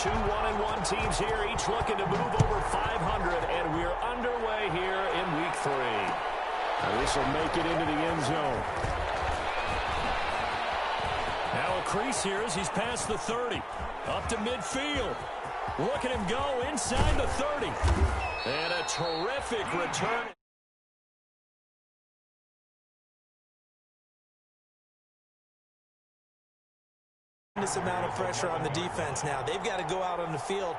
Two 1-1 teams here, each looking to move over 500, and we're underway here in Week 3. Now this will make it into the end zone. Now a crease here as he's past the 30. Up to midfield. Look at him go inside the 30. And a terrific return. This amount of pressure on the defense now. They've got to go out on the field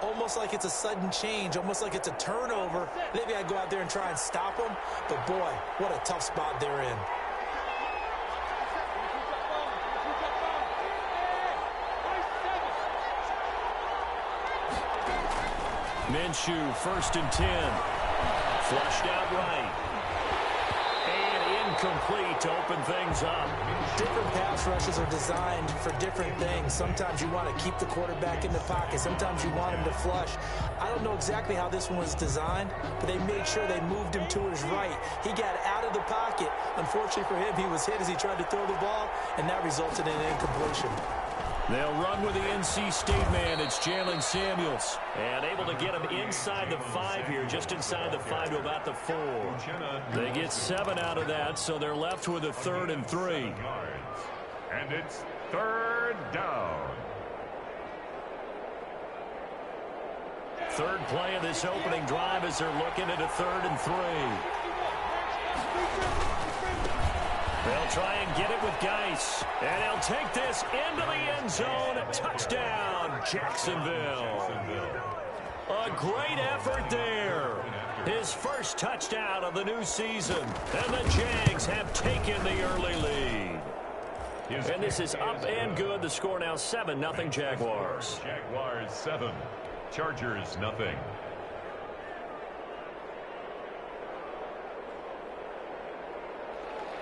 almost like it's a sudden change, almost like it's a turnover. They've got to go out there and try and stop them. But, boy, what a tough spot they're in. Minshew, 1st and 10. Flushed out right. And incomplete to open things up. Different pass rushes are designed for different things. Sometimes you want to keep the quarterback in the pocket. Sometimes you want him to flush. I don't know exactly how this one was designed, but they made sure they moved him to his right. He got out of the pocket. Unfortunately for him, he was hit as he tried to throw the ball, and that resulted in an incompletion. They'll run with the NC State man. It's Jalen Samuels. And able to get him inside the 5 here, just inside the 5 to about the 4. They get 7 out of that, so they're left with a 3rd and 3. And it's 3rd down. Third play of this opening drive as they're looking at a 3rd and 3. They'll try and get it with Geis. And he'll take this into the end zone. Touchdown, Jacksonville. A great effort there. His first touchdown of the new season. And the Jags have taken the early lead. And this is up and good. The score now 7-0 Jaguars. Jaguars 7. Chargers nothing.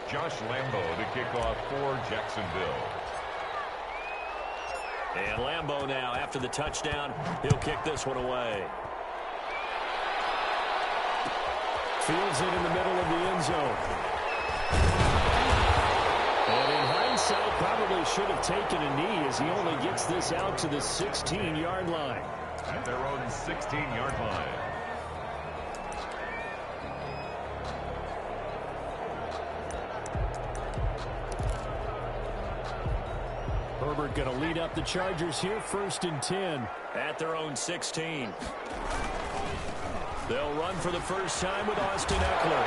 Josh Lambo to kick off for Jacksonville. And Lambo now, after the touchdown, he'll kick this one away. Fields it in the middle of the end zone. And in hindsight, probably should have taken a knee as he only gets this out to the 16-yard line. At their own 16-yard line. Herbert going to lead up the Chargers here, 1st and 10. At their own 16. They'll run for the first time with Austin Eckler.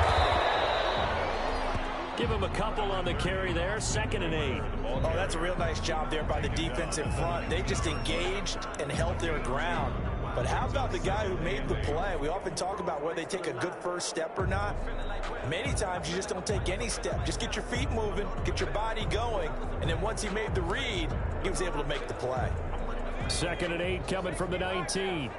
Give him a couple on the carry there, 2nd and 8. Oh, that's a real nice job there by the defensive front. They just engaged and held their ground. But how about the guy who made the play? We often talk about whether they take a good first step or not. Many times you just don't take any step. Just get your feet moving, get your body going, and then once he made the read, he was able to make the play. 2nd and 8 coming from the 19.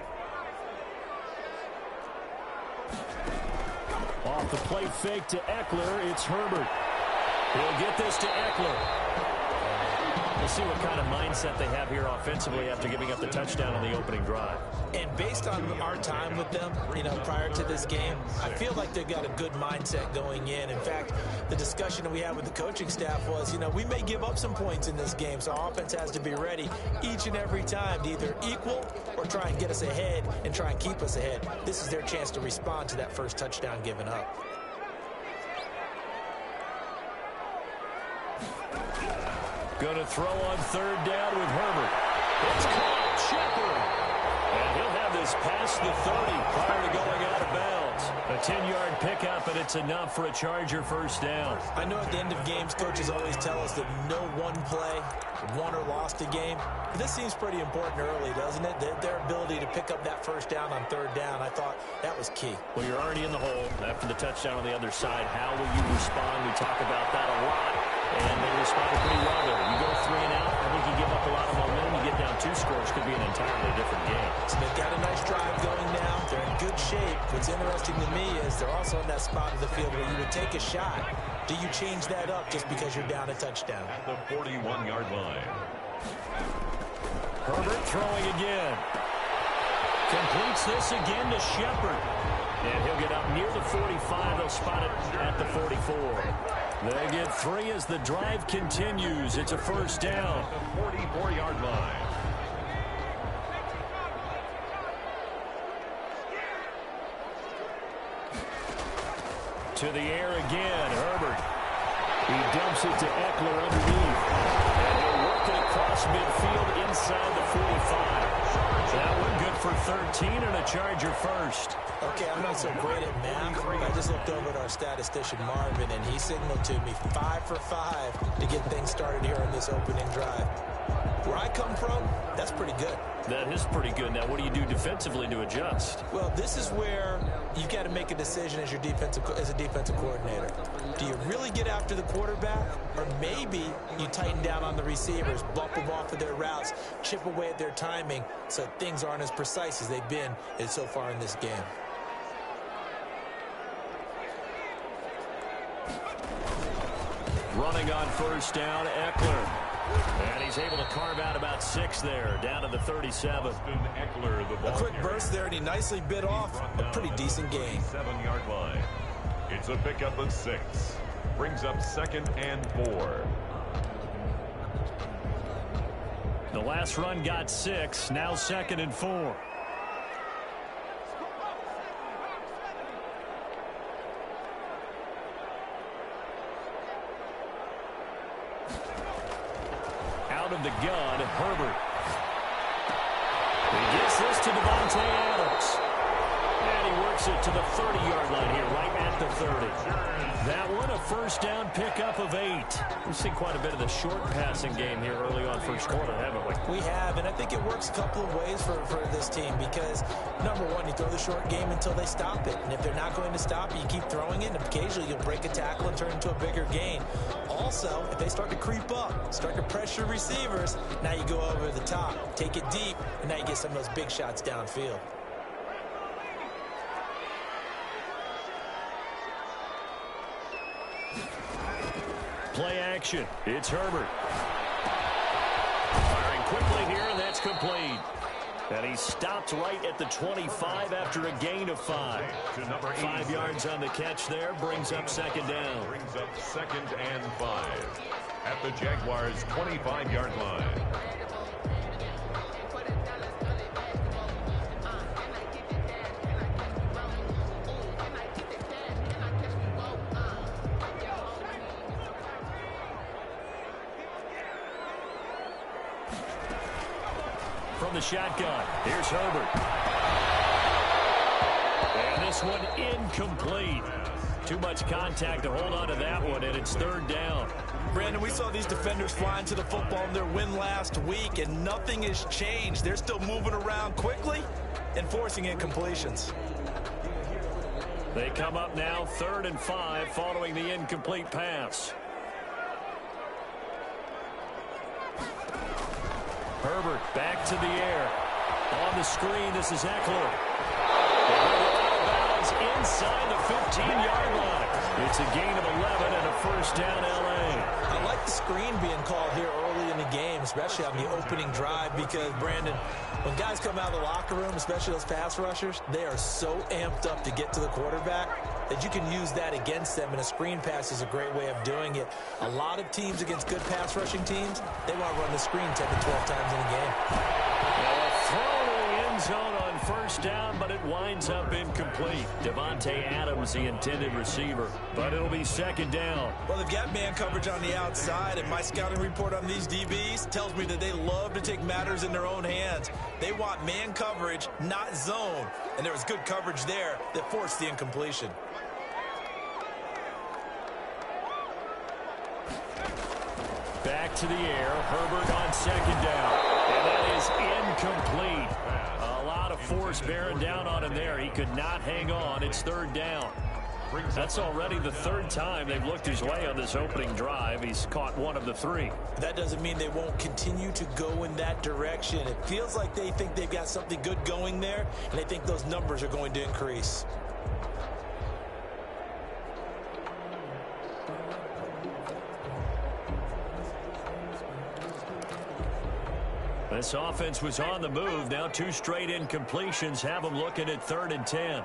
Off the play fake to Eckler, it's Herbert. He'll get this to Eckler. We'll see what kind of mindset they have here offensively after giving up the touchdown on the opening drive. And based on our time with them, prior to this game, I feel like they've got a good mindset going in. In fact, the discussion that we had with the coaching staff was, we may give up some points in this game, so our offense has to be ready each and every time to either equal or try and get us ahead and try and keep us ahead. This is their chance to respond to that first touchdown given up. Going to throw on 3rd down with Herbert. It's caught, Shepard. And he'll have this past the 30 prior to going out of bounds. A 10-yard pickup, and it's enough for a Charger first down. I know at the end of games, coaches always tell us that no one play won or lost a game. But this seems pretty important early, doesn't it? Their ability to pick up that first down on 3rd down, I thought that was key. Well, you're already in the hole after the touchdown on the other side. How will you respond? We talk about that a lot. And they responded pretty well there. You go 3 and out, I think you give up a lot of momentum. You get down 2 scores, could be an entirely different game. So they've got a nice drive going now. They're in good shape. What's interesting to me is they're also in that spot of the field where you would take a shot. Do you change that up just because you're down a touchdown? At the 41-yard line. Herbert throwing again. Completes this again to Shepard. And he'll get up near the 45. They'll spot it at the 44. They get 3 as the drive continues. It's a first down. At the 44-yard line. To the air again, Herbert. He dumps it to Eckler underneath. And he'll work it across midfield inside the 45. That one good for 13 and a Charger first. Okay, I'm not so great at math. I just looked over at our statistician, Marvin, and he signaled to me 5 for 5 to get things started here on this opening drive. Where I come from, that's pretty good. That is pretty good. Now, what do you do defensively to adjust? Well, this is where you got to make a decision as a defensive coordinator. Do you really get after the quarterback, or maybe you tighten down on the receivers, bump them off of their routes, chip away at their timing, so things aren't as precise as they've been so far in this game. Running on first down, Eckler. And he's able to carve out about 6 there, down to the 37. Eckler, the ball A quick burst there, and he nicely bit off a pretty decent gain. 7-yard line. It's a pickup of 6. Brings up 2nd and 4. The last run got 6, now 2nd and 4. Out of the gun, Herbert. He gets this to Davante Adams. And he works it to the 30-yard line here, right at the 30. That one, a first down pickup of 8. We've seen quite a bit of the short passing game here early on first quarter, haven't we? We have, and I think it works a couple of ways for this team because, number one, you throw the short game until they stop it. And if they're not going to stop it, you keep throwing it, and occasionally you'll break a tackle and turn into a bigger gain. Also, if they start to creep up, start to pressure receivers, now you go over the top, take it deep, and now you get some of those big shots downfield. Play action. It's Herbert. Firing quickly here, and that's complete. And he stopped right at the 25 after a gain of 5. 5 yards on the catch there, brings up 2nd down. Brings up 2nd and 5. At the Jaguars' 25-yard line. From the shotgun, here's Herbert. And this one incomplete. Too much contact to hold on to that one, and it's 3rd down. Brandon, we saw these defenders flying to the football in their win last week, and nothing has changed. They're still moving around quickly and forcing incompletions. They come up now 3rd and 5 following the incomplete pass. Herbert back to the air. On the screen, this is Eckler. Out of bounds inside the 15-yard line. It's a gain of 11 and a first down, L.A. I like the screen being called here early in the game, especially on the opening drive, because, Brandon, when guys come out of the locker room, especially those pass rushers, they are so amped up to get to the quarterback that you can use that against them, and a screen pass is a great way of doing it. A lot of teams against good pass rushing teams, they want to run the screen 10 to 12 times in a game. Well, a throw to the end zone on first down, but it winds up incomplete. Davante Adams, the intended receiver, but it'll be 2nd down. Well, they've got man coverage on the outside, and my scouting report on these DBs tells me that they love to take matters in their own hands. They want man coverage, not zone, and there was good coverage there that forced the incompletion. Back to the air, Herbert on 2nd down, and that is incomplete. A lot of force bearing down on him there. He could not hang on. It's 3rd down. That's already the 3rd time they've looked his way on this opening drive. He's caught 1 of the 3. That doesn't mean they won't continue to go in that direction. It feels like they think they've got something good going there, and they think those numbers are going to increase. This offense was on the move. Now 2 straight incompletions have them looking at 3rd and 10.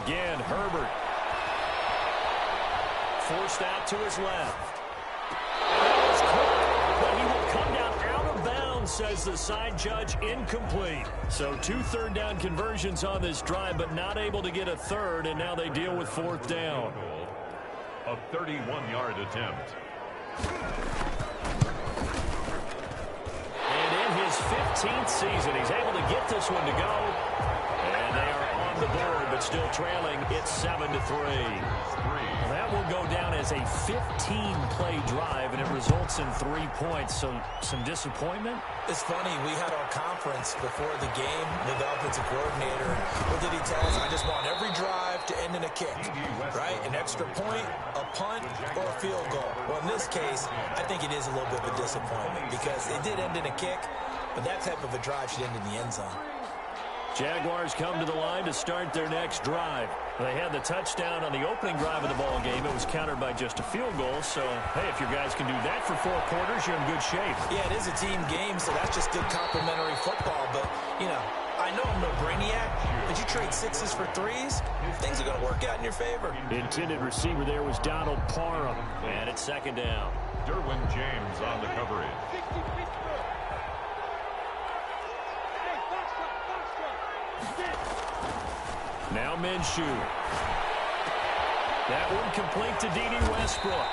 Again, Herbert. Forced out to his left. That was quick, but he will come down out of bounds down, says the side judge, incomplete. So 2 third-down conversions on this drive, but not able to get a third, and now they deal with 4th down. A 31-yard attempt. And in his 15th season, he's able to get this one to go. And they are on the board, but still trailing. It's 7-3. Well, that will go down as a 15-play drive, and it results in 3 points. So some disappointment? It's funny, we had our conference before the game with the offensive coordinator. What did he tell us? I just want every drive to end in a kick, right? An extra point, a punt, or a field goal. Well, in this case, I think it is a little bit of a disappointment because it did end in a kick, but that type of a drive should end in the end zone. Jaguars come to the line to start their next drive. They had the touchdown on the opening drive of the ball game. It was countered by just a field goal. So, hey, if your guys can do that for 4 quarters, you're in good shape. Yeah, it is a team game, so that's just good complimentary football. But, you know, I know I'm no brainiac, but you trade 6s for 3s, things are going to work out in your favor. The intended receiver there was Donald Parham. And it's 2nd down. Derwin James on the coverage. Now Minshew. That one complete to D.D. Westbrook.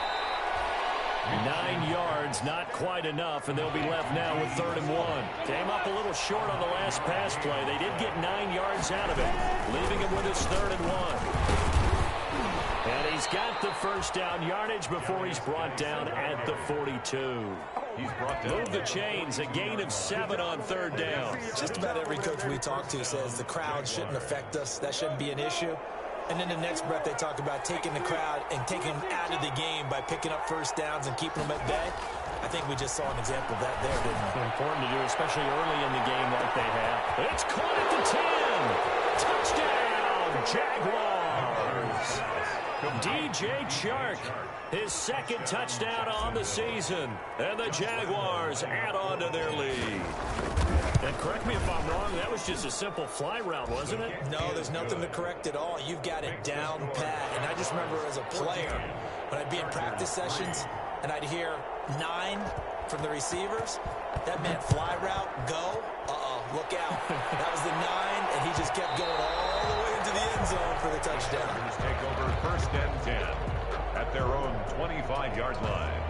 9 yards, not quite enough, and they'll be left now with 3rd and 1. Came up a little short on the last pass play. They did get 9 yards out of it, leaving him with his 3rd and 1. And he's got the first down yardage before he's brought down at the 42. He's brought down. Move the chains, a gain of 7 on 3rd down. Just about every coach we talk to says the crowd shouldn't affect us. That shouldn't be an issue. And then the next breath they talk about taking the crowd and taking them out of the game by picking up first downs and keeping them at bay. I think we just saw an example of that there, didn't we? Important to do, especially early in the game like they have. It's caught at the 10. Touchdown, Jaguars. DJ Chark, his 2nd touchdown on the season. And the Jaguars add on to their lead. And correct me if I'm wrong, that was just a simple fly route, wasn't it? No, there's nothing to correct at all. You've got it down pat. And I just remember as a player, when I'd be in practice sessions and I'd hear 9 from the receivers, that meant fly route, go, look out. That was the 9, and he just kept going all the way into the end zone for the touchdown. Take over 1st and 10 at their own 25-yard line.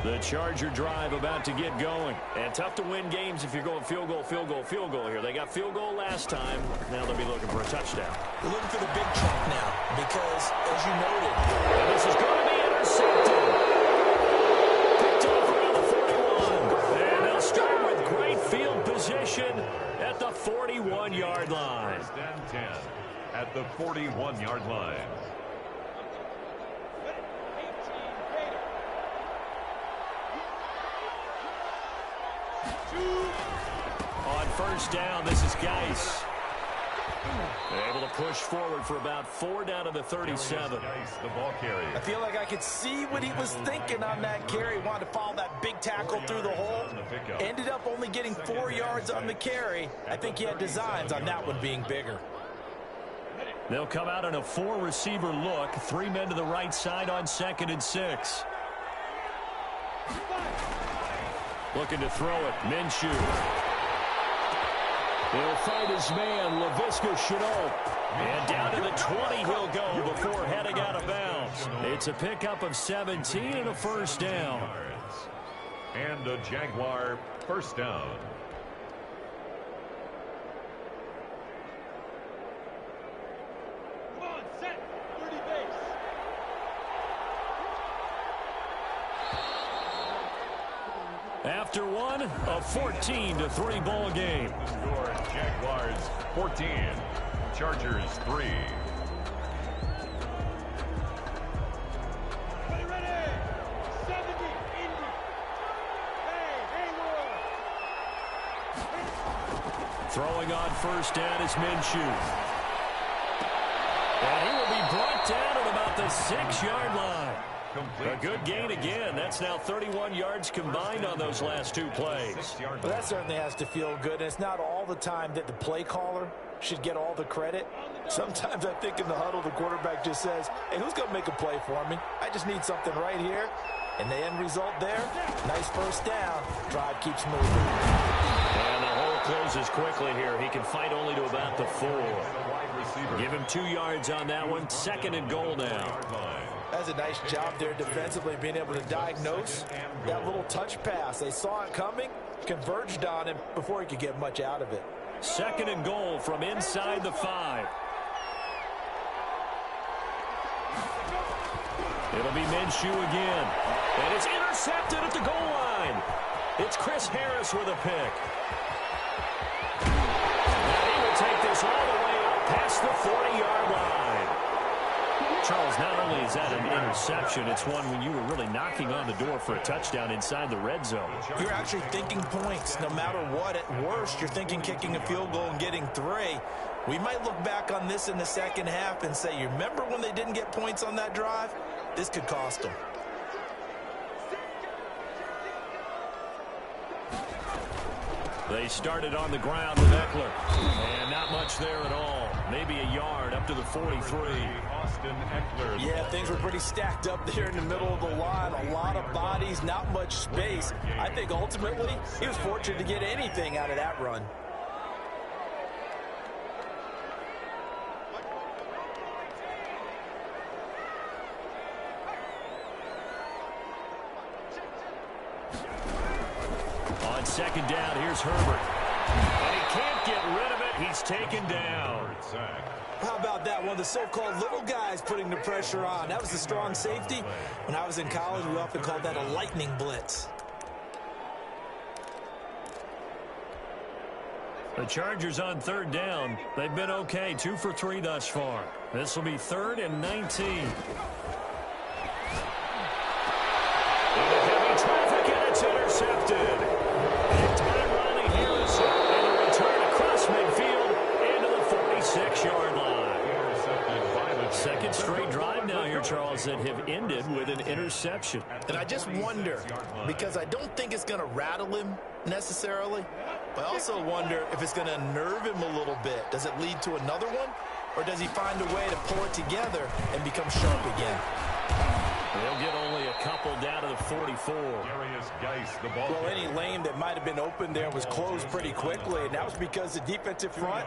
The Charger drive about to get going. And tough to win games if you're going field goal, field goal, field goal here. They got field goal last time. Now they'll be looking for a touchdown. They're looking for the big chunk now because, as you noted, and this is going to be intercepted. Picked off around the 41. And they'll start with great field position at the 41-yard line. 1st and 10 at the 41-yard line. On 1st down, this is Geis. Able to push forward for about 4 down to the 37. The ball carrier. I feel like I could see what he was thinking on that carry. Wanted to follow that big tackle through the hole. Ended up only getting 4 yards on the carry. I think he had designs on that one being bigger. They'll come out in a 4-receiver look. 3 men to the right side on 2nd and 6. Looking to throw it. Minshew. He'll fight his man, Laviska Shenault. And down to the 20 he'll go before heading out of bounds. It's a pickup of 17 and a 1st down. And a Jaguar 1st down. Come on, set. 30 base. After one, a 14-3 ball game. Score Jaguars 14, Chargers 3. Ready. 70. Indy. Hey, Hayward. Throwing on 1st down is Minshew. And he will be brought down at about the 6-yard line. Incomplete. A good gain again. That's now 31 yards combined on those last two plays. Well, that certainly has to feel good. And it's not all the time that the play caller should get all the credit. Sometimes I think in the huddle, the quarterback just says, hey, who's going to make a play for me? I just need something right here. And the end result there, nice first down. Drive keeps moving. And the hole closes quickly here. He can fight only to about the 4. Give him 2 yards on that one. 2nd and goal now. That's a nice job there defensively, being able to diagnose that little touch pass. They saw it coming, converged on him before he could get much out of it. 2nd and goal from inside the 5. It'll be Minshew again. And it's intercepted at the goal line. It's Chris Harris with a pick. And he will take this all the way up past the 40-yard line. Charles, not only is that an interception, it's one when you were really knocking on the door for a touchdown inside the red zone. You're actually thinking points. No matter what, at worst, you're thinking kicking a field goal and getting 3. We might look back on this in the second half and say, you remember when they didn't get points on that drive? This could cost them. They started on the ground with Eckler. And not much there at all. Maybe a yard up to the 43. Austin Eckler. Yeah, things were pretty stacked up there in the middle of the line. A lot of bodies, not much space. I think ultimately he was fortunate to get anything out of that run. On 2nd down, here's Herbert. And he can't get rid of it. He's taken down. How about that? One of the so-called little guys putting the pressure on. That was the strong safety. When I was in college, we often called that a lightning blitz. The Chargers on 3rd down. They've been okay, 2 for 3 thus far. This will be 3rd and 19. Into heavy traffic, and it's intercepted. Big time Ronnie Harris, and a return across midfield into the 46-yard line. 2nd straight drive now here, Charles, that have ended with an interception. And I just wonder, because I don't think it's going to rattle him necessarily, but I also wonder if it's going to unnerve him a little bit. Does it lead to another one, or does he find a way to pull it together and become sharp again? They'll get only a couple down to the 44. Well, any lane that might have been open there was closed pretty quickly, and that was because the defensive front,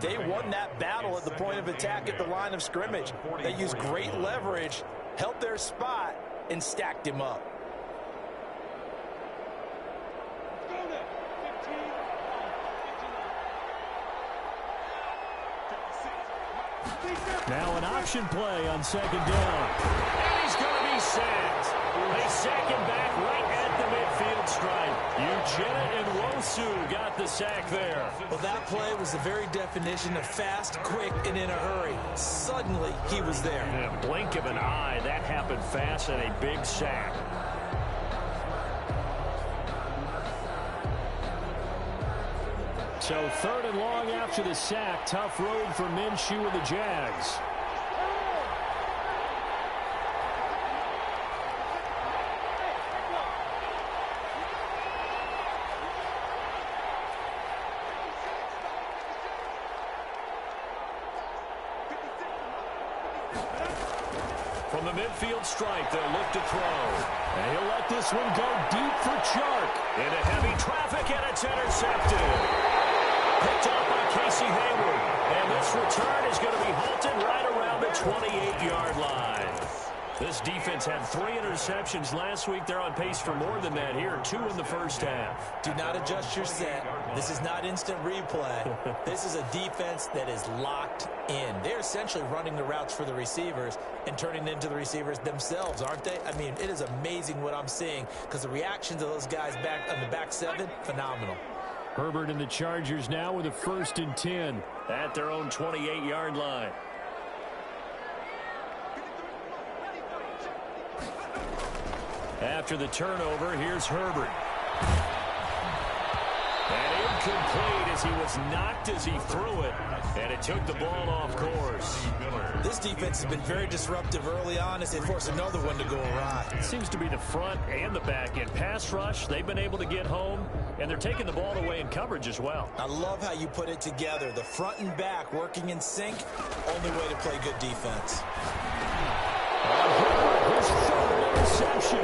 they won that battle at the point of attack at the line of scrimmage. They used great leverage, held their spot, and stacked him up. Now an option play on 2nd down. And he's going to be sacked. They sack him back right at the midfield stripe. Uchenna Nwosu got the sack there. Well, that play was the very definition of fast, quick, and in a hurry. Suddenly, he was there. In a blink of an eye, that happened fast and a big sack. So 3rd and long after the sack. Tough road for Minshew and the Jags. From the midfield stripe, they'll look to throw. And he'll let this one go deep for Chark. Into heavy traffic, and it's intercepted. Picked off by Casey Hayward. And this return is going to be halted right around the 28-yard line. This defense had 3 interceptions last week. They're on pace for more than that here. 2 in the first half. Do not adjust your set. This is not instant replay. This is a defense that is locked in. They're essentially running the routes for the receivers and turning into the receivers themselves, aren't they? I mean, it is amazing what I'm seeing because the reactions of those guys back on the back 7, phenomenal. Herbert and the Chargers now with a 1st and 10 at their own 28-yard line. After the turnover, here's Herbert. And incomplete. as he was knocked as he threw it, and it took the ball off course. This defense has been very disruptive early on as they force another one to go awry. It seems to be the front and the back end. Pass rush, they've been able to get home, and they're taking the ball away in coverage as well. I love how you put it together. The front and back working in sync, only way to play good defense. His third interception.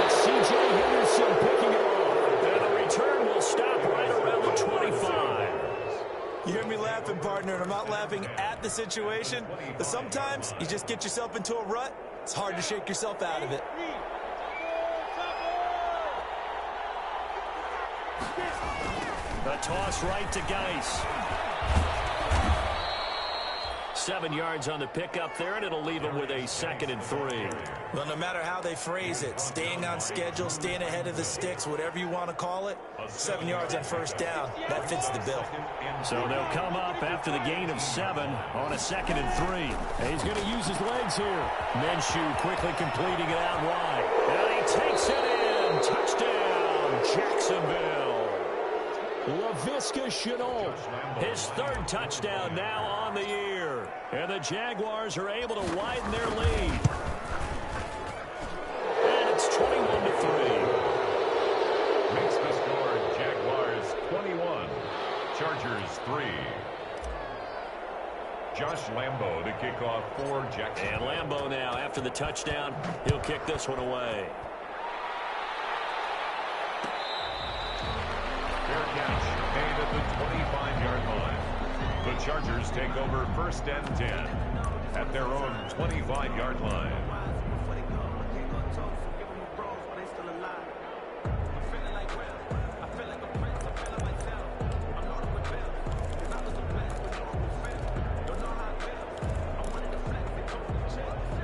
It's C.J. Henderson picking it off. And the return will stop right around the 25. You hear me laughing, partner, and I'm not laughing at the situation, but sometimes you just get yourself into a rut. It's hard to shake yourself out of it. The toss right to Geis. 7 yards on the pickup there, and it'll leave him with a 2nd and 3. Well, no matter how they phrase it, staying on schedule, staying ahead of the sticks, whatever you want to call it, 7 yards on first down, that fits the bill. So they'll come up after the gain of 7 on a 2nd and 3. And he's going to use his legs here. Minshew quickly completing it out wide. And he takes it in. Touchdown, Jacksonville. Laviska Shenault, his 3rd touchdown now on the year. And the Jaguars are able to widen their lead. And it's 21-3. Makes the score Jaguars 21, Chargers 3. Josh Lambo to kick off for Jackson. And Lambo now, after the touchdown, he'll kick this one away. Fair catch made at the 25-yard line. The Chargers take over 1st and 10 at their own 25-yard line.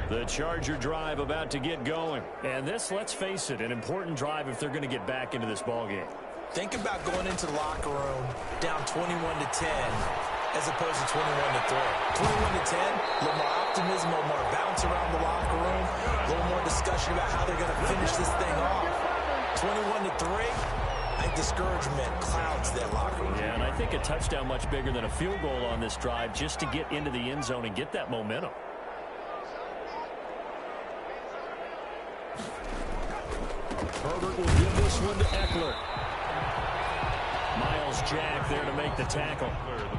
The Charger drive about to get going. And this, let's face it, an important drive if they're going to get back into this ballgame. Think about going into the locker room down 21-10 as opposed to 21-3. 21-10, a little more optimism, a little more bounce around the locker room, a little more discussion about how they're going to finish this thing off. 21-3, I think discouragement clouds that locker room. Yeah, and I think a touchdown much bigger than a field goal on this drive just to get into the end zone and get that momentum. Herbert will give this one to Eckler. Miles Jack there to make the tackle.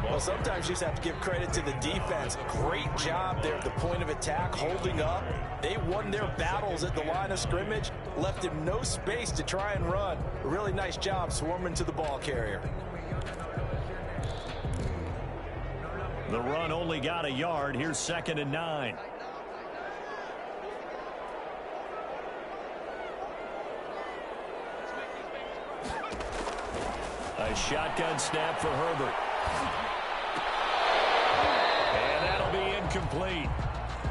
Well, sometimes you just have to give credit to the defense. Great job there at the point of attack, holding up. They won their battles at the line of scrimmage, left him no space to try and run. A really nice job swarming to the ball carrier. The run only got a yard. Here's 2nd and 9. A shotgun snap for Herbert. And that'll be incomplete.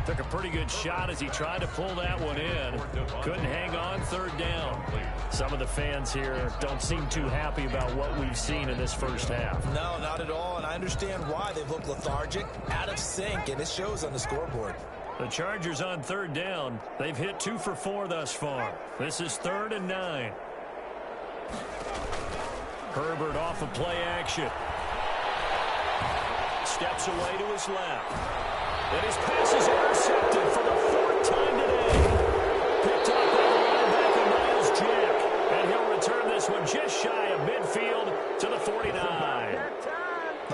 Took a pretty good shot as he tried to pull that one in. Couldn't hang on, 3rd down. Some of the fans here don't seem too happy about what we've seen in this first half. No, not at all, and I understand why. They've looked lethargic, out of sync, and it shows on the scoreboard. The Chargers on 3rd down. They've hit 2 for 4 thus far. This is 3rd and 9. Herbert off of play action. Steps away to his left. And his pass is intercepted for the 4th time today. Picked up by the linebacker Miles Jack. And he'll return this one just shy of midfield to the 49.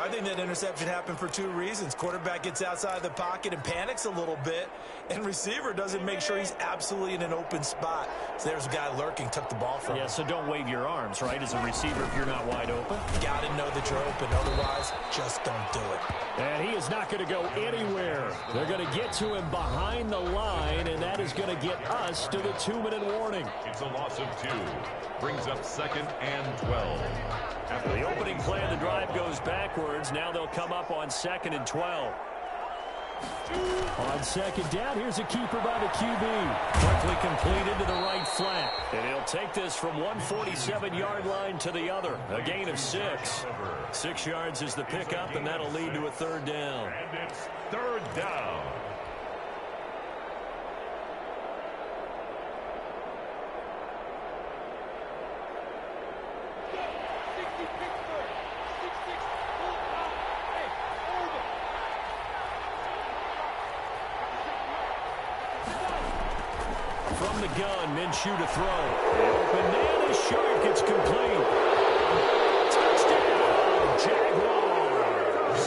I think that interception happened for 2 reasons. Quarterback gets outside the pocket and panics a little bit, and receiver doesn't make sure he's absolutely in an open spot. So there's a guy lurking, took the ball from him. Yeah, so don't wave your arms, right, as a receiver if you're not wide open. You got to know that you're open. Otherwise, just don't do it. And he is not going to go anywhere. They're going to get to him behind the line, and that is going to get us to the 2-minute warning. It's a loss of 2. Brings up 2nd and 12. After the opening play of the drive goes backwards, now they'll come up on 2nd and 12. On 2nd down, here's a keeper by the QB. Quickly completed to the right flat. And he'll take this from 147-yard line to the other. A gain of 6. 6 yards is the pickup, and that'll lead to a 3rd down. And it's 3rd down. from the gun, Minshew to throw. Open man is short. It's complete. Touchdown, Jaguars.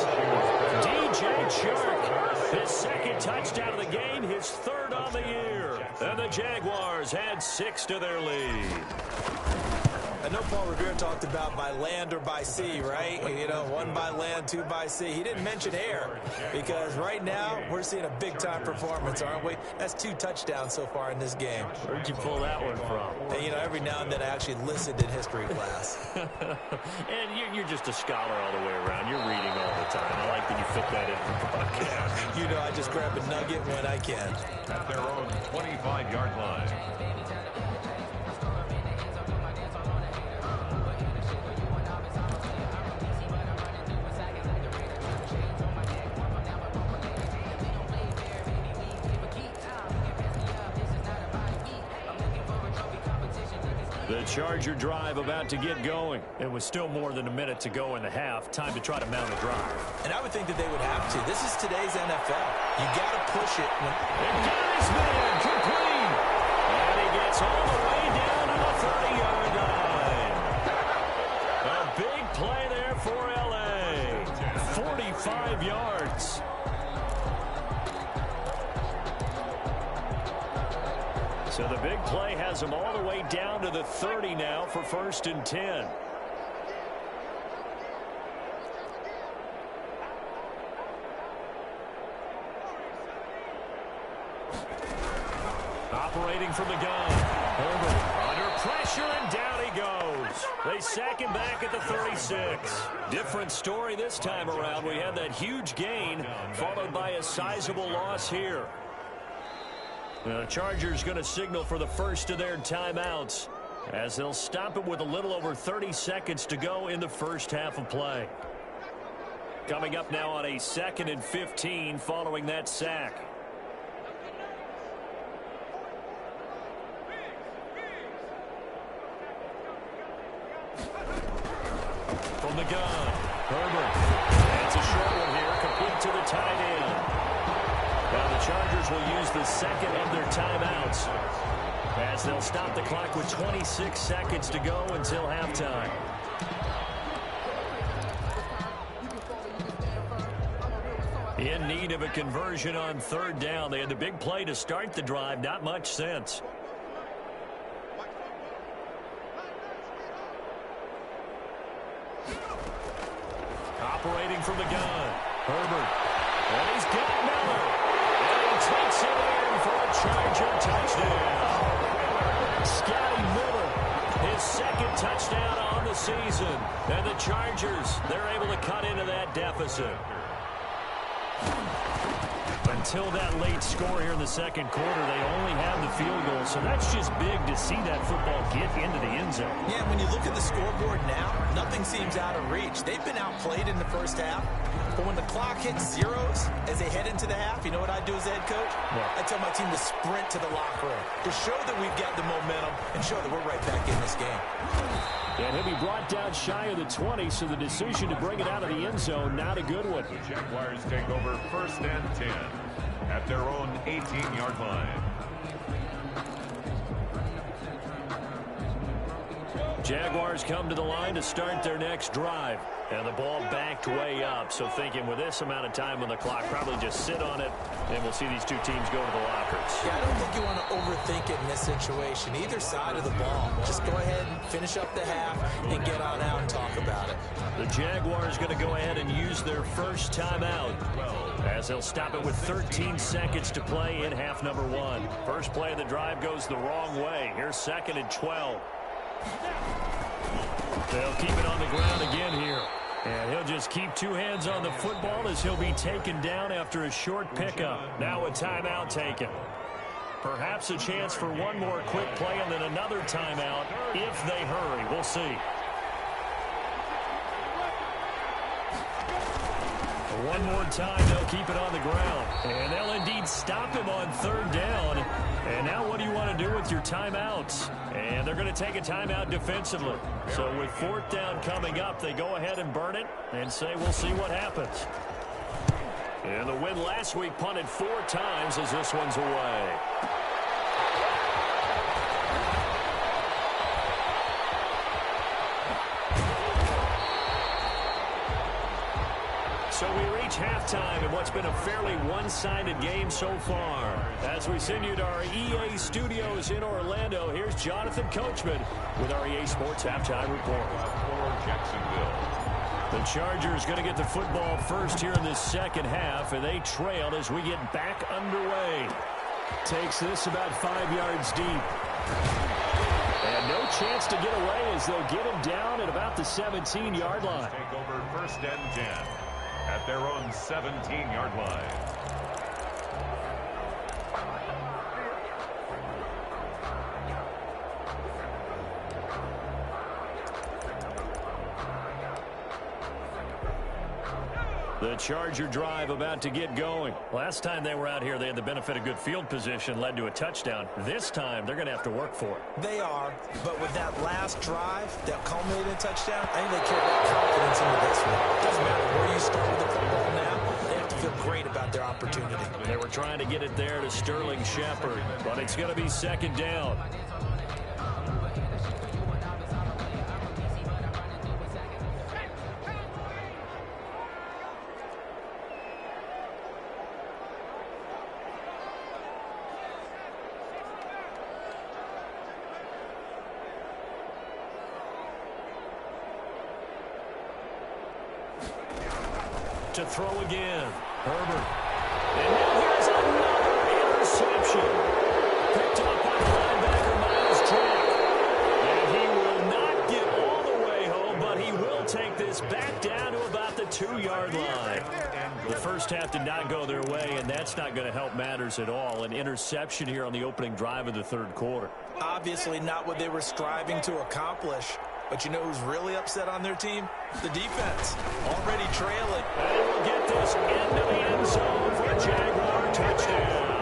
DJ Chark, his second touchdown of the game, his third on the year. And the Jaguars add 6 to their lead. I know Paul Revere talked about by land or by sea, right? You know, 1 by land, 2 by sea. He didn't mention air because right now we're seeing a big-time performance, aren't we? That's 2 touchdowns so far in this game. Where'd you pull that one from? And, you know, every now and then I actually listened in history class. And you're just a scholar all the way around. You're reading all the time. I like that you fit that in the podcast. You know, I just grab a nugget when I can. At their own 25-yard line. The Charger drive about to get going. It was still more than a minute to go in the half. Time to try to mount a drive. And I would think that they would have to. This is today's NFL. You got to push it. And Gary's man complete. And he gets all the way down to the 30-yard line. A big play there for L.A. 45 yards. So the big play has him all the way down to the 30 now for 1st and 10. Operating from the gun. Herbert under pressure, and down he goes. They sack him back at the 36. Different story this time around. We had that huge gain followed by a sizable loss here. The Chargers going to signal for the first of their timeouts as they'll stop it with a little over 30 seconds to go in the first half of play. Coming up now on a 2nd and 15 following that sack. From the gun, Herbert. That's a short one here, complete to the tight end. Now the Chargers will use the second of their timeouts as they'll stop the clock with 26 seconds to go until halftime. In need of a conversion on 3rd down. They had the big play to start the drive. Not much sense. Operating from the gun, Herbert. And he's got Miller. And he takes it in for a Charger touchdown. Scotty Miller, his 2nd touchdown on the season. And the Chargers, they're able to cut into that deficit. Until that late score here in the 2nd quarter, they only have the field goal. So that's just big to see that football get into the end zone. Yeah, when you look at the scoreboard now, nothing seems out of reach. They've been outplayed in the first half. But when the clock hits zeros as they head into the half, you know what I do as a head coach? I tell my team to sprint to the locker room to show that we've got the momentum and show that we're right back in this game. And he'll be brought down shy of the 20, so the decision to bring it out of the end zone, not a good one. The Jaguars take over 1st and 10 at their own 18-yard line. Jaguars come to the line to start their next drive. And the ball backed way up. So thinking with this amount of time on the clock, probably just sit on it, and we'll see these two teams go to the lockers. Yeah, I don't think you want to overthink it in this situation. Either side of the ball. Just go ahead and finish up the half and get on out and talk about it. The Jaguars going to go ahead and use their first timeout as they'll stop it with 13 seconds to play in half number 1. First play of the drive goes the wrong way. Here's 2nd and 12. They'll keep it on the ground again here. And he'll just keep 2 hands on the football as he'll be taken down after a short pickup. Now a timeout taken. Perhaps a chance for one more quick play and then another timeout if they hurry. We'll see. One more time, they'll keep it on the ground. And they'll indeed stop him on 3rd down. And now what do you want to do with your timeouts? And they're going to take a timeout defensively. So with 4th down coming up, they go ahead and burn it and say we'll see what happens. And the win last week punted 4 times as this one's away. So we reach halftime in what's been a fairly one-sided game so far. As we send you to our EA studios in Orlando, here's Jonathan Coachman with our EA Sports Halftime Report. For Jacksonville. The Chargers going to get the football first here in this second half, and they trail as we get back underway. Takes this about 5 yards deep. And no chance to get away as they'll get him down at about the 17-yard line. Take over first and 10 at their own 17-yard line. The Charger drive about to get going. Last time they were out here, they had the benefit of good field position, led to a touchdown. This time, they're going to have to work for it. They are, but with that last drive that culminated in a touchdown, I think they carry that confidence into this one. Doesn't matter where you start with the football now, they have to feel great about their opportunity. They were trying to get it there to Sterling Shepard, but it's going to be second down. To throw again. Herbert. And now here's another interception. Picked up by linebacker Miles Jack. And he will not get all the way home, but he will take this back down to about the 2-yard line. The first half did not go their way, and that's not going to help matters at all. An interception here on the opening drive of the third quarter. Obviously not what they were striving to accomplish. But you know who's really upset on their team? The defense. Already trailing. And we'll get this into the end zone for a Jaguar touchdown.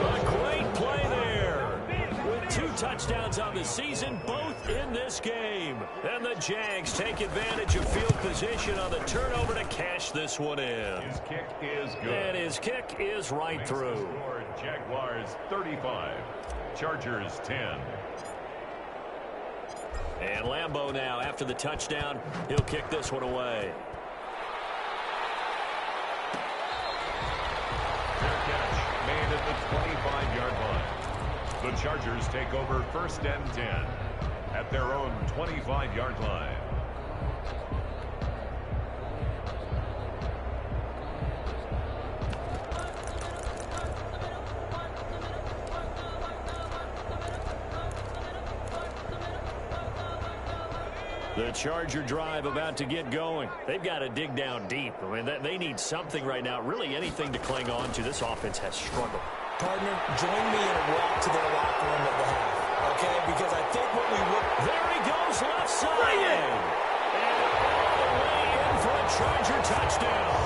A great play there. With 2 touchdowns on the season, both in this game. And the Jags take advantage of field position on the turnover to cash this one in. His kick is good. And his kick is right through. Jaguars 35, Chargers 10. And Lambeau now, after the touchdown, he'll kick this one away. Fair catch made at the 25-yard line. The Chargers take over first and 10 at their own 25-yard line. The Charger drive about to get going. They've got to dig down deep. I mean, they need something right now, really anything to cling on to. This offense has struggled. Partner, join me in a walk to their locker room at the half, okay? Because I think what we will... There he goes, left side. And all the way in for a Charger touchdown.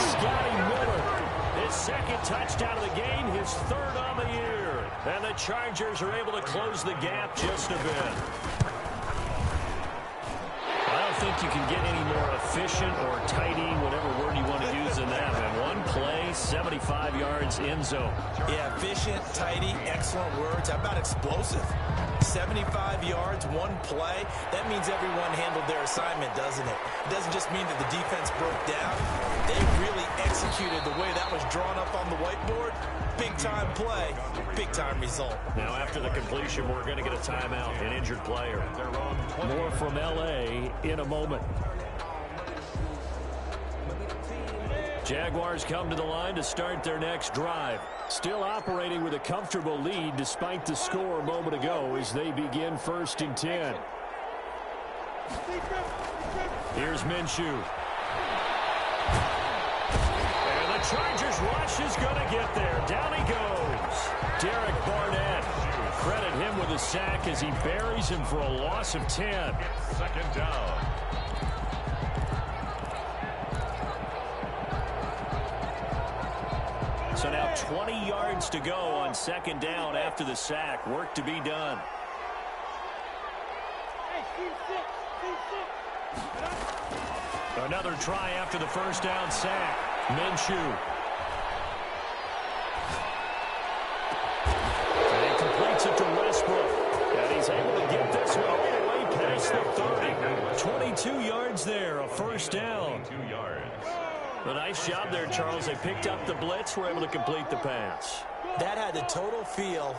Scotty Miller, his second touchdown of the game, his third on the year. And the Chargers are able to close the gap just a bit. I don't think you can get any more efficient or tidy, whatever word you want to use in that. And one play, 75 yards, end zone. Yeah, efficient, tidy, excellent words. How about explosive? 75 yards, one play. That means everyone handled their assignment, doesn't it? It doesn't just mean that the defense broke down. They really executed the way that was drawn up on the whiteboard. Big-time play, big-time result. Now, after the completion, we're going to get a timeout, an injured player. More from L.A. in a moment. Jaguars come to the line to start their next drive. Still operating with a comfortable lead despite the score a moment ago as they begin first and 10. Here's Minshew. And the Chargers rush is going to get there. Down he goes. Derek Barnett. Credit him with a sack as he buries him for a loss of 10. Second down. So now 20 yards to go on second down after the sack. Work to be done. Another try after the first down sack. Minshew. And he completes it to Westbrook. And he's able to get this one all the way past the 30. 22 yards yards there, a first down. 2 yards. A nice job there, Charles. They picked up the blitz, were able to complete the pass. That had the total feel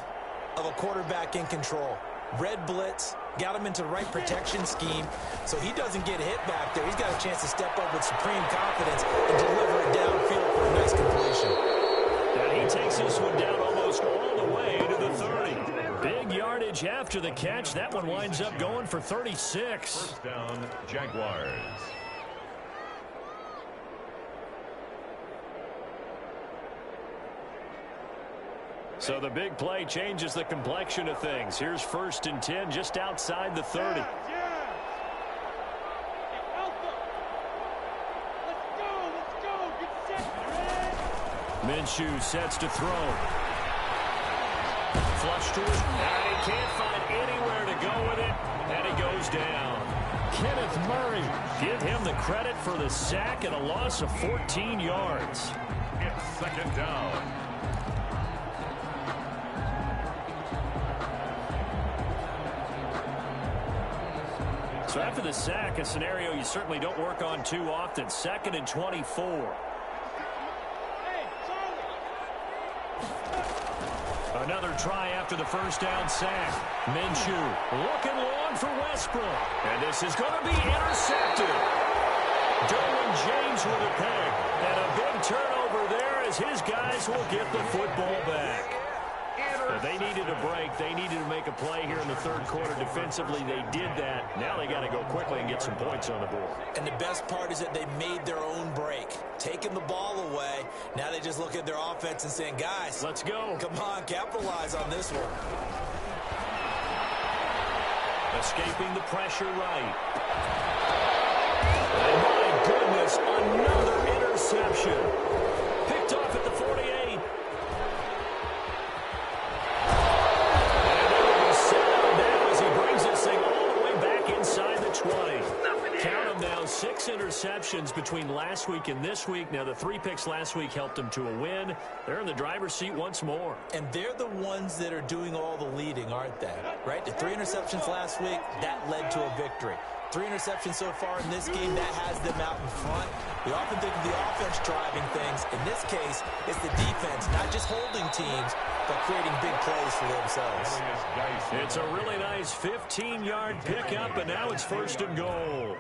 of a quarterback in control. Red blitz, got him into the right protection scheme, so he doesn't get hit back there. He's got a chance to step up with supreme confidence and deliver it downfield for a nice completion. And he takes this one down almost all the way to the 30. Big yardage after the catch. That one winds up going for 36. First down, Jaguars. So the big play changes the complexion of things. Here's 1st and 10 just outside the 30. Minshew sets to throw. Flush to it. And he can't find anywhere to go with it. And he goes down. Kenneth Murray. Give him the credit for the sack and a loss of 14 yards. It's 2nd down. So after the sack, a scenario you certainly don't work on too often. 2nd and 24. Another try after the first down sack. Minshew looking long for Westbrook. And this is going to be intercepted. Derwin James with a pick. And a big turnover there as his guys will get the football back. They needed a break. They needed to make a play here in the 3rd quarter defensively. They did that. Now they got to go quickly and get some points on the board. And the best part is that they made their own break. Taking the ball away. Now they just look at their offense and saying, guys, let's go. Come on, capitalize on this one. Escaping the pressure right. And my goodness, another interception. Picked off at the 48. Inside the 20. Count them now, 6 interceptions between last week and this week. Now, the 3 picks last week helped them to a win. They're in the driver's seat once more. And they're the ones that are doing all the leading, aren't they? Right? The 3 interceptions last week, that led to a victory. 3 interceptions so far in this game, that has them out in front. We often think of the offense driving things. In this case, it's the defense, not just holding teams, but creating big plays for themselves. It's a really nice 15-yard pickup, and now it's 1st and goal.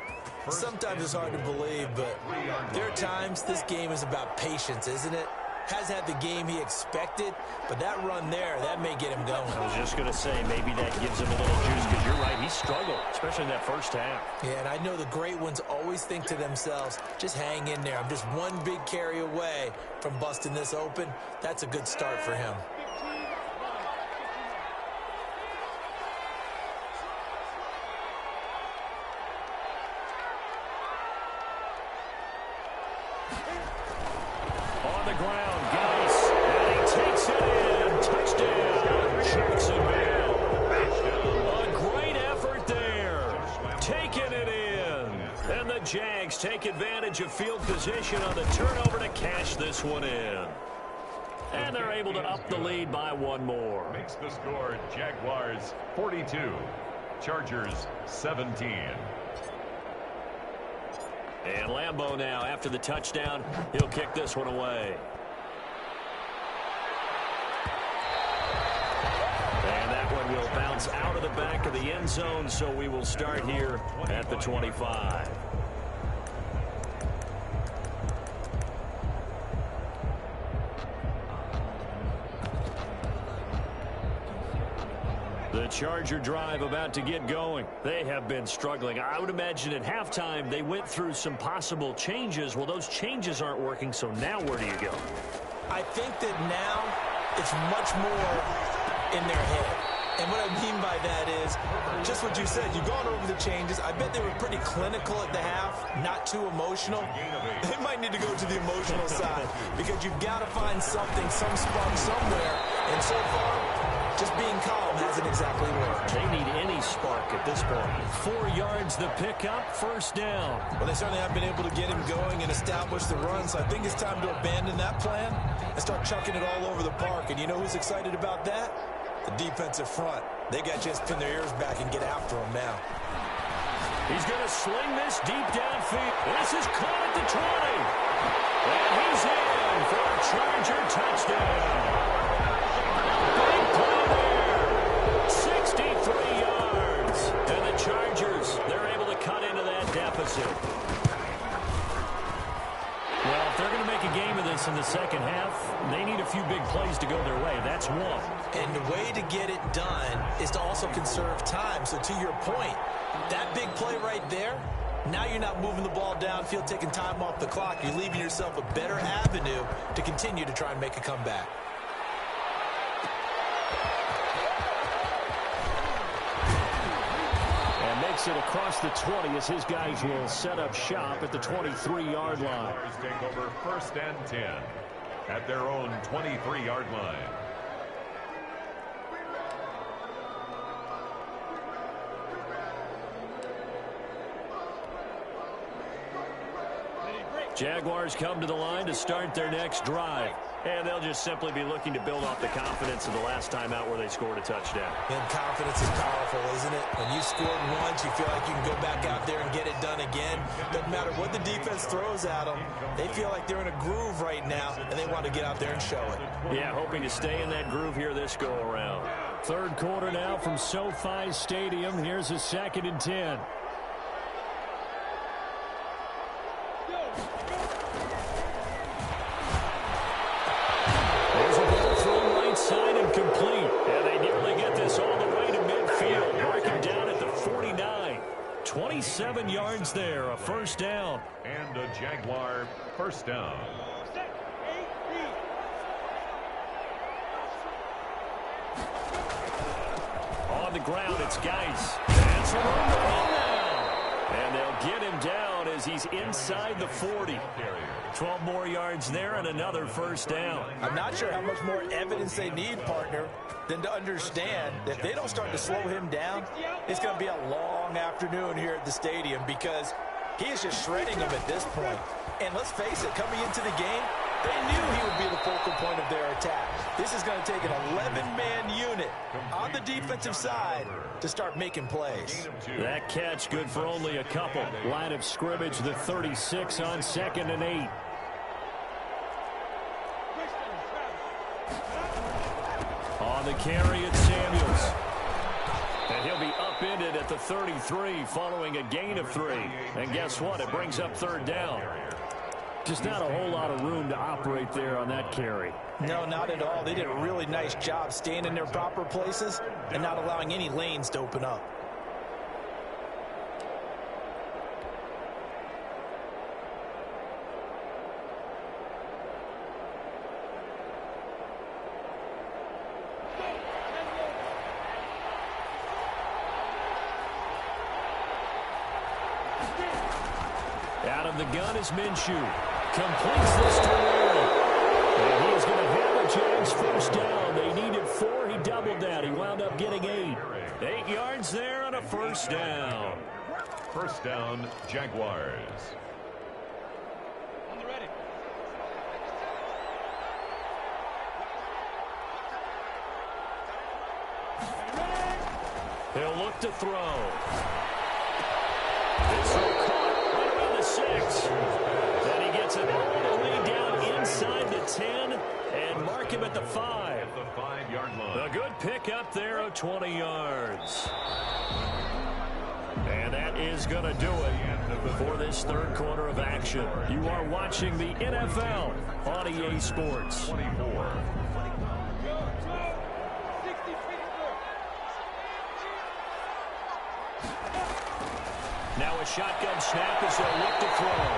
Sometimes it's hard to believe, but there are times this game is about patience, isn't it? Has had the game he expected, but that run there, that may get him going. I was just going to say, maybe that gives him a little juice, because you're right, he struggled, especially in that first half. Yeah, and I know the great ones always think to themselves, just hang in there. I'm just one big carry away from busting this open. That's a good start for him. On the ground, Geis, and he takes it in. Touchdown, Jacksonville. A great effort there. Taking it in. And the Jags take advantage of field position on the turnover to cash this one in. And they're able to up the lead by 1 more. Makes the score Jaguars 42, Chargers 17. And Lambeau now, after the touchdown, he'll kick this one away. And that one will bounce out of the back of the end zone, so we will start here at the 25. The Charger drive about to get going. They have been struggling. I would imagine at halftime they went through some possible changes. Well, those changes aren't working, so now where do you go? I think that now it's much more in their head. And what I mean by that is just what you said. You've gone over the changes. I bet they were pretty clinical at the half, not too emotional. They might need to go to the emotional side because you've got to find something, some spark somewhere. And so far, just being calm hasn't exactly worked. They need any spark at this point. 4 yards the pickup, first down. Well, they certainly haven't been able to get him going and establish the run, so I think it's time to abandon that plan and start chucking it all over the park. And you know who's excited about that? The defensive front. They got to just pin their ears back and get after him now. He's going to sling this deep downfield. This is caught at the 20. And he's in for a Charger touchdown. Big play there. 63 yards. And the Chargers, they're able to cut into that deficit. Well, if they're going to make a game of this in the second half, they need a few big plays to go their way. That's one. And the way to get it done is to also conserve time. So to your point, that big play right there, now you're not moving the ball downfield, taking time off the clock. You're leaving yourself a better avenue to continue to try and make a comeback. And makes it across the 20 as his guys will set up shop at the 23-yard line. Take over 1st and 10 at their own 23-yard line. Jaguars come to the line to start their next drive. And they'll just simply be looking to build off the confidence of the last time out where they scored a touchdown. And confidence is powerful, isn't it? When you scored once, you feel like you can go back out there and get it done again. Doesn't matter what the defense throws at them. They feel like they're in a groove right now, and they want to get out there and show it. Yeah, hoping to stay in that groove here this go-around. Third quarter now from SoFi Stadium. Here's a 2nd and 10. Side and complete. And they nearly get this all the way to midfield. Marking down at the 49. 27 yards there, a 1st down. And a Jaguar 1st down. On the ground, it's Geis. That's a run now. And they'll get him down as he's inside the 40. 12 more yards there and another 1st down. I'm not sure how much more evidence they need, partner, than to understand that if they don't start to slow him down, it's going to be a long afternoon here at the stadium because he is just shredding them at this point. And let's face it, coming into the game, they knew he would be the focal point of their attack. This is going to take an 11-man unit on the defensive side to start making plays. That catch good for only a couple. Line of scrimmage, the 36 on 2nd and 8. On the carry, it's Samuels. And he'll be upended at the 33 following a gain of 3. And guess what? It brings up 3rd down. Just not a whole lot of room to operate there on that carry. No, not at all. They did a really nice job staying in their proper places and not allowing any lanes to open up. Out of the gun is Minshew. Completes this to Warren. And he's going to have a Jags 1st down. They needed 4. He doubled that. He wound up getting 8. 8 yards there on a 1st down. 1st down, Jaguars. On the ready. He'll look to throw. This will caught right around the 6. Then he gets it all the way down inside the 10 and mark him at the 5. At the 5-yard line. A good pick up there of 20 yards. And that is going to do it for this 3rd quarter of action. You are watching the NFL on EA Sports. 24. Now a shotgun snap as they'll look to throw.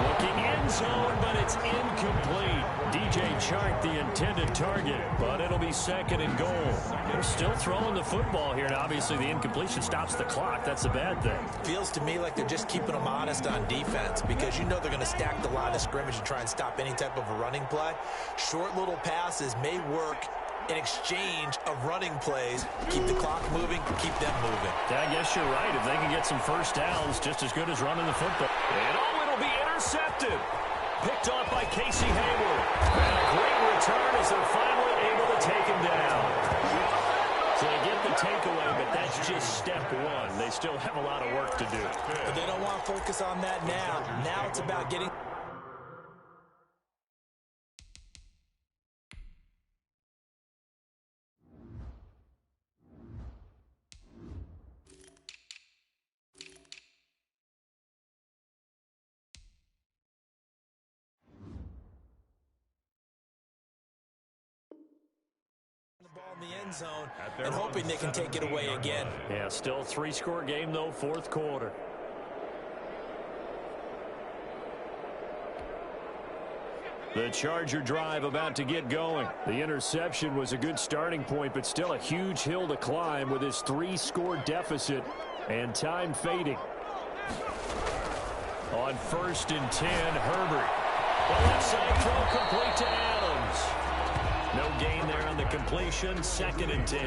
Looking end zone, but it's incomplete. DJ Chark, the intended target, but it'll be 2nd and goal. They're still throwing the football here, and obviously the incompletion stops the clock. That's a bad thing. Feels to me like they're just keeping them honest on defense because you know they're going to stack the line of scrimmage and try and stop any type of a running play. Short little passes may work in exchange of running plays. Keep the clock moving, keep them moving. I guess you're right. If they can get some 1st downs, just as good as running the football. And it'll be intercepted. Picked off by Casey Hayward. And a great return as they're finally able to take him down. They get the takeaway, but that's just step one. They still have a lot of work to do. But they don't want to focus on that now. Now it's about getting... in the end zone and hoping they can take it away again. Yeah, still a three-score game, though, fourth quarter. The Charger drive about to get going. The interception was a good starting point, but still a huge hill to climb with his three-score deficit and time fading. On 1st and 10, Herbert. The left side throw complete to Adams. No gain there on the completion. 2nd and 10.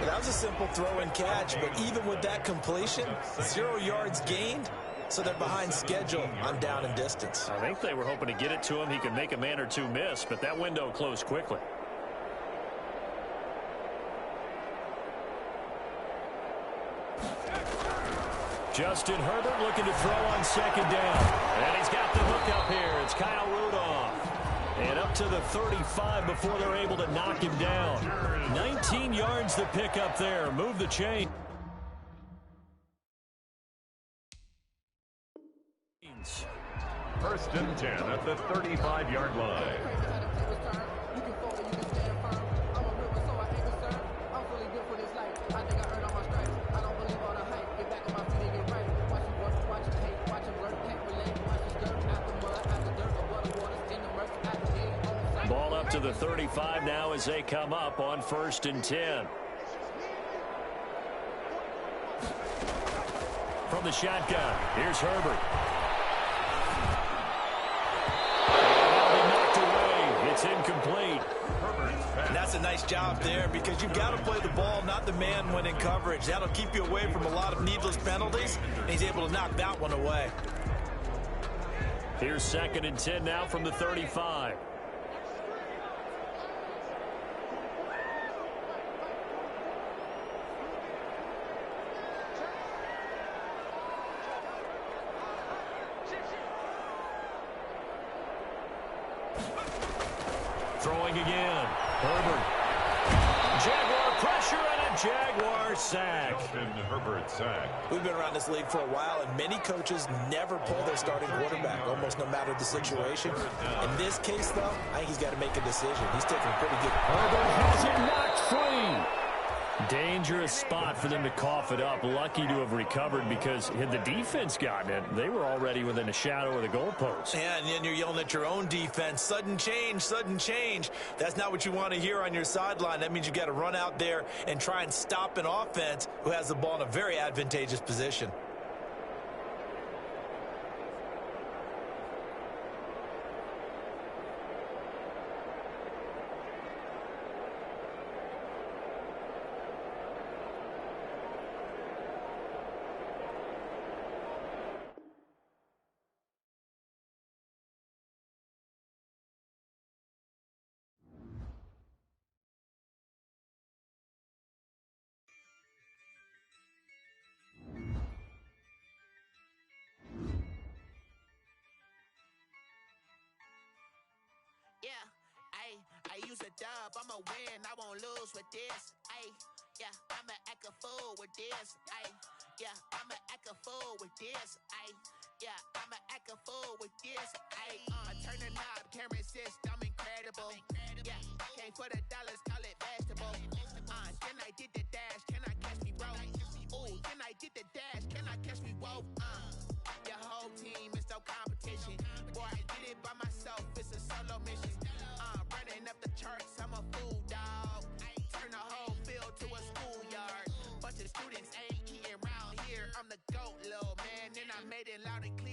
That was a simple throw and catch, but even with that completion, 0 yards gained, so they're behind schedule on down and distance. I think they were hoping to get it to him. He could make a man or two miss, but that window closed quickly. Justin Herbert looking to throw on 2nd down. And he's got the hook up here. It's Kyle Rudolph. And up to the 35 before they're able to knock him down. 19 yards to pick up there. Move the chain. First and 10 at the 35-yard line. Ball up to the 35 now as they come up on 1st and 10. From the shotgun, here's Herbert. Knocked away. It's incomplete. And that's a nice job there because you've got to play the ball, not the man when in coverage. That'll keep you away from a lot of needless penalties, and he's able to knock that one away. Here's 2nd and 10 now from the 35. Throwing again. Herbert. Jaguar pressure and a Jaguar sack. Herbert sack. We've been around this league for a while, and many coaches never pull their starting quarterback, almost no matter the situation. In this case, though, I think he's got to make a decision. He's taking a pretty good... Herbert has it knocked free. Dangerous spot for them to cough it up. Lucky to have recovered because had the defense gotten it, they were already within a shadow of the goalpost. Yeah, and then you're yelling at your own defense. Sudden change, sudden change. That's not what you want to hear on your sideline. That means you've got to run out there and try and stop an offense who has the ball in a very advantageous position. I use a dub, I'ma win, I won't lose with this. Yeah, I'ma act a fool with this. Yeah, I'ma act a fool with this. Yeah, I'ma act a fool with this. Turn the knob, can't resist, I'm incredible. Yeah, came for the dollars, call it vegetable. Then I did the dash, can I catch me, bro? Ooh, then I did the dash, can I catch me, whoa? Your whole team is no competition. Boy, I did it by myself, it's a solo mission. Running up the charts, I'm a fool, dog. Turn the whole field to a schoolyard. Bunch of students ain't eating around here. I'm the GOAT, little man, and I made it loud and clear.